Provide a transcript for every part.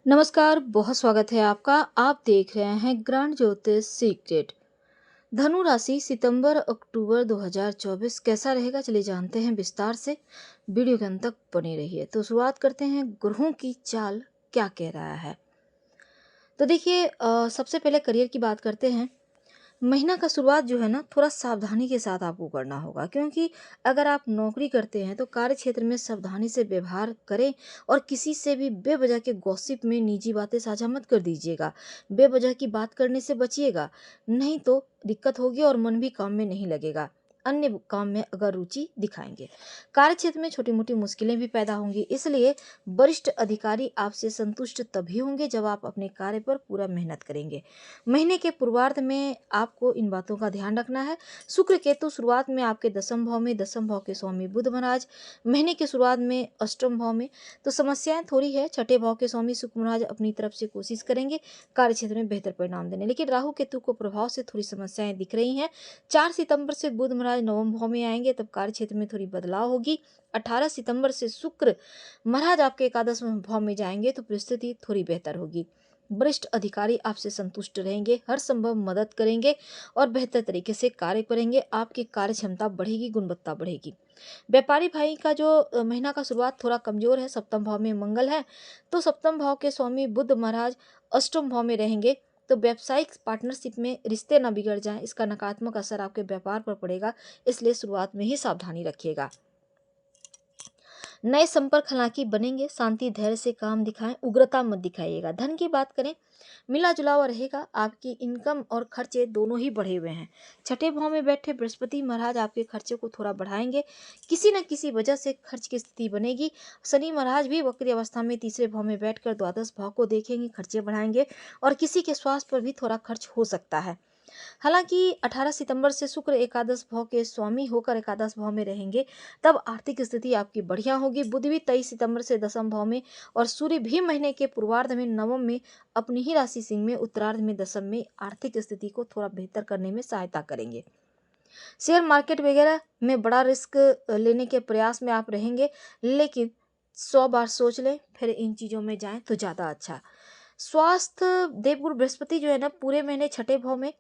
नमस्कार, बहुत स्वागत है आपका। आप देख रहे हैं ग्रांड ज्योतिष सीक्रेट। धनु राशि सितंबर अक्टूबर 2024 कैसा रहेगा, चलिए जानते हैं विस्तार से। वीडियो के अंत तक बने रहिए। तो शुरुआत करते हैं, ग्रहों की चाल क्या कह रहा है। तो देखिए, सबसे पहले करियर की बात करते हैं। महीना का शुरुआत जो है ना, थोड़ा सावधानी के साथ आपको करना होगा, क्योंकि अगर आप नौकरी करते हैं तो कार्य क्षेत्र में सावधानी से व्यवहार करें और किसी से भी बेवजह के गॉसिप में निजी बातें साझा मत कर दीजिएगा। बेवजह की बात करने से बचिएगा, नहीं तो दिक्कत होगी और मन भी काम में नहीं लगेगा। अन्य काम में अगर रुचि दिखाएंगे, कार्य क्षेत्र में छोटी मोटी मुश्किलें भी पैदा होंगी, इसलिए वरिष्ठ अधिकारी आपसे संतुष्ट तभी होंगे जब आप अपने कार्य पर पूरा मेहनत करेंगे। महीने के पूर्वार्ध में आपको इन बातों का ध्यान रखना है। शुक्र केतु शुरुआत में आपके दसम भाव के स्वामी बुध महाराज महीने की शुरुआत में अष्टम भाव में, तो समस्याएं थोड़ी है। छठे भाव के स्वामी शुक्र महाराज अपनी तरफ से कोशिश करेंगे कार्य क्षेत्र में बेहतर परिणाम देने, लेकिन राहु केतु को प्रभाव से थोड़ी समस्याएं दिख रही हैं। 4 सितंबर से बुध महाराज नवम भाव में आएंगे, तब कार्य क्षेत्र में थोड़ी बदलाव होगी। 18 सितंबर से शुक्र महाराज आपके एकादश भाव में जाएंगे, तो परिस्थिति थोड़ी बेहतर होगी। वरिष्ठ अधिकारी आपसे संतुष्ट रहेंगे, हर संभव मदद करेंगे और बेहतर तरीके से कार्य करेंगे। आपकी कार्य क्षमता बढ़ेगी, गुणवत्ता बढ़ेगी। व्यापारी भाई का जो महीना का शुरुआत थोड़ा कमजोर है। सप्तम भाव में मंगल है, तो सप्तम भाव के स्वामी बुध महाराज अष्टम भाव में रहेंगे, तो व्यावसायिक पार्टनरशिप में रिश्ते न बिगड़ जाएं, इसका नकारात्मक असर आपके व्यापार पर पड़ेगा, इसलिए शुरुआत में ही सावधानी रखिएगा। नए संपर्क हालांकि बनेंगे, शांति धैर्य से काम दिखाएं, उग्रता मत दिखाइएगा। धन की बात करें, मिला जुला हुआ रहेगा, आपकी इनकम और खर्चे दोनों ही बढ़े हुए हैं। छठे भाव में बैठे बृहस्पति महाराज आपके खर्चे को थोड़ा बढ़ाएंगे, किसी न किसी वजह से खर्च की स्थिति बनेगी। शनि महाराज भी वक्री अवस्था में तीसरे भाव में बैठकर द्वादश भाव को देखेंगे, खर्चे बढ़ाएंगे और किसी के स्वास्थ्य पर भी थोड़ा खर्च हो सकता है। हालांकि 18 सितंबर से शुक्र एकादश भाव के स्वामी होकर एकादश भाव में रहेंगे, तब आर्थिक स्थिति आपकी बढ़िया होगी। बुध भी 23 सितंबर से दसम भाव में और सूर्य भी महीने के पूर्वार्ध में नवम में अपनी ही राशि सिंह में, उत्तरार्ध में दसम में आर्थिक स्थिति को थोड़ा बेहतर करने में सहायता करेंगे। शेयर मार्केट वगैरह में बड़ा रिस्क लेने के प्रयास में आप रहेंगे, लेकिन 100 बार सोच लें फिर इन चीजों में जाएं तो ज्यादा अच्छा। स्वास्थ्य, देवगुरु बृहस्पति जो है ना, पूरे महीने छठे भाव में,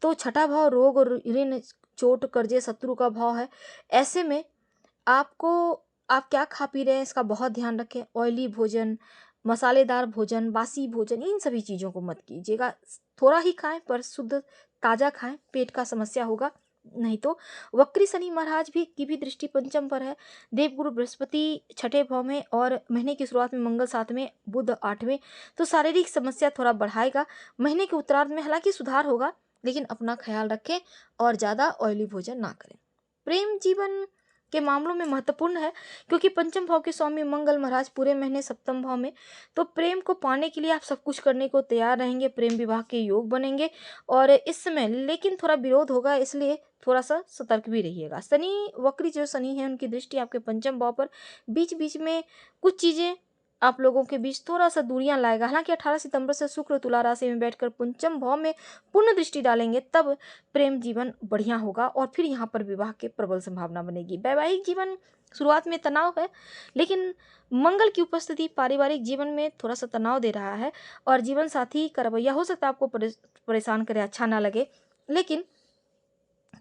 तो छठा भाव रोग और ऋण, चोट, कर्जे, शत्रु का भाव है। ऐसे में आपको, आप क्या खा पी रहे हैं इसका बहुत ध्यान रखें। ऑयली भोजन, मसालेदार भोजन, बासी भोजन, इन सभी चीज़ों को मत कीजिएगा। थोड़ा ही खाएं पर शुद्ध ताज़ा खाएं, पेट का समस्या होगा नहीं तो। वक्री शनि महाराज भी की भी दृष्टि पंचम पर है। देवगुरु बृहस्पति छठे भाव में और महीने की शुरुआत में मंगल सातवें, बुध आठवें, तो शारीरिक समस्या थोड़ा बढ़ाएगा। महीने के उत्तरार्ध में हालांकि सुधार होगा, लेकिन अपना ख्याल रखें और ज़्यादा ऑयली भोजन ना करें। प्रेम जीवन के मामलों में महत्वपूर्ण है, क्योंकि पंचम भाव के स्वामी मंगल महाराज पूरे महीने सप्तम भाव में, तो प्रेम को पाने के लिए आप सब कुछ करने को तैयार रहेंगे। प्रेम विवाह के योग बनेंगे और इस समय लेकिन थोड़ा विरोध होगा, इसलिए थोड़ा सा सतर्क भी रहिएगा। शनि, वक्री जो शनि है, उनकी दृष्टि आपके पंचम भाव पर बीच बीच में कुछ चीजें आप लोगों के बीच थोड़ा सा दूरियां लाएगा। हालांकि 18 सितंबर से शुक्र तुला राशि में बैठकर पंचम भाव में पूर्ण दृष्टि डालेंगे, तब प्रेम जीवन बढ़िया होगा और फिर यहाँ पर विवाह के प्रबल संभावना बनेगी। वैवाहिक जीवन शुरुआत में तनाव है, लेकिन मंगल की उपस्थिति पारिवारिक जीवन में थोड़ा सा तनाव दे रहा है और जीवन साथी का रवैया हो सकता है आपको परेशान करे, अच्छा ना लगे। लेकिन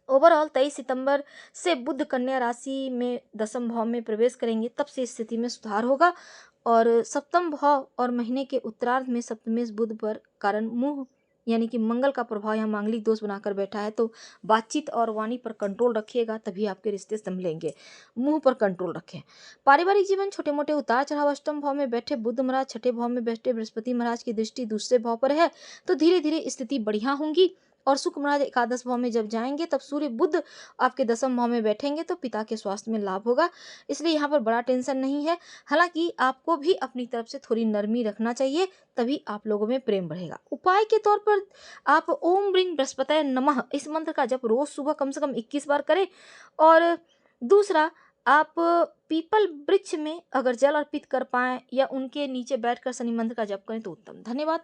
ओवरऑल 23 सितंबर से बुध कन्या राशि में दसम भाव में प्रवेश करेंगे, तब से स्थिति में सुधार होगा। और सप्तम भाव और महीने के उत्तरार्ध में सप्तमेश बुध पर कारण मुंह यानी कि मंगल का प्रभाव यहाँ मांगलिक दोष बनाकर बैठा है, तो बातचीत और वाणी पर कंट्रोल रखिएगा, तभी आपके रिश्ते संभलेंगे। मुंह पर कंट्रोल रखें। पारिवारिक जीवन छोटे मोटे उतार चढ़ाव, अष्टम भाव में बैठे बुध महाराज, छठे भाव में बैठे बृहस्पति महाराज की दृष्टि दूसरे भाव पर है, तो धीरे धीरे स्थिति बढ़िया होंगी। और शुक्र महाराज एकादश भाव में जब जाएंगे, तब सूर्य बुध आपके दसम भाव में बैठेंगे, तो पिता के स्वास्थ्य में लाभ होगा, इसलिए यहाँ पर बड़ा टेंशन नहीं है। हालांकि आपको भी अपनी तरफ से थोड़ी नरमी रखना चाहिए, तभी आप लोगों में प्रेम बढ़ेगा। उपाय के तौर पर आप ओम ब्रीं बृहस्पतये नमः इस मंत्र का जप रोज सुबह कम से कम 21 बार करें। और दूसरा, आप पीपल वृक्ष में अगर जल अर्पित कर पाएं या उनके नीचे बैठकर शनि मंत्र का जप करें तो उत्तम। धन्यवाद।